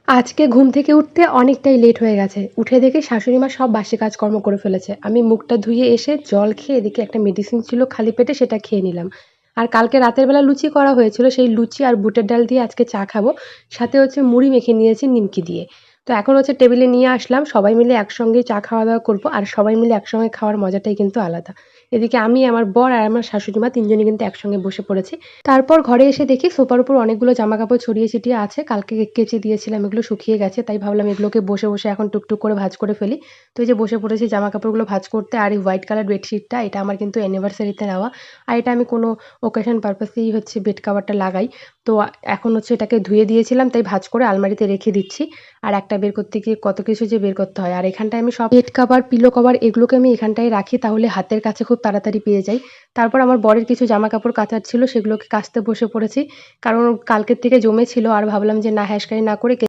আজকে ঘুম থেকে উঠতে অনেকটাই লেট হয়ে গেছে। উঠে দেখি শাশুড়ি মা সব বাসি কাজকর্ম করে ফেলেছে। আমি মুখটা ধুয়ে এসে জল খেয়ে এদিকে একটা মেডিসিন ছিল খালি পেটে সেটা খেয়ে নিলাম। আর কালকে রাতের বেলা লুচি করা হয়েছিল, সেই লুচি আর বুটের ডাল দিয়ে আজকে চা খাবো। সাথে হচ্ছে মুড়ি মেখে নিয়েছি নিমকি দিয়ে। তো এখন হচ্ছে টেবিলে নিয়ে আসলাম। সবাই মিলে একসঙ্গেই চা খাওয়া-দাওয়া করবো। আর সবাই মিলে একসঙ্গে খাওয়ার মজাটাই কিন্তু আলাদা। এদিকে আমি, আমার বর আর আমার শাশুড়ি মা ৩ জনই কিন্তু একসঙ্গে বসে পড়েছি। তারপর ঘরে এসে দেখি সোফার উপর অনেকগুলো জামাকাপড় ছড়িয়ে ছিটিয়ে আছে। কালকে কেচে দিয়েছিলাম, এগুলো শুকিয়ে গেছে। তাই ভাবলাম এগুলোকে বসে, বসে এখন টুকটুক করে ভাঁজ করে ফেলি। তো এই যে বসে পড়েছি জামাকাপড়গুলো ভাঁজ করতে। আর এই হোয়াইট কালার বেডশিটটা, এটা আমার কিন্তু অ্যানিভার্সারিতে নেওয়া। আর এটা আমি কোনো অকেশন পারপাসেই হচ্ছে বেড কভারটা লাগাই। তো এখন হচ্ছে এটাকে ধুয়ে দিয়েছিলাম, তাই ভাঁজ করে আলমারিতে রেখে দিচ্ছি। আর একটা বের করতে গিয়ে কত কিছু যে বের করতে হয়। আর এখানটায় আমি সব বেড কভার, পিলো কভার এগুলোকে আমি এখানটায় রাখি, তাহলে হাতের কাছে খুব তাড়াতাড়ি পেয়ে যাই। তারপর আমার বরের কিছু জামাকাপড় কাচার ছিল, সেগুলোকে কাচতে বসে পড়েছি। কারণ কালকের থেকে জমেছিল আর ভাবলাম যে না, হ্যাসকারি না করে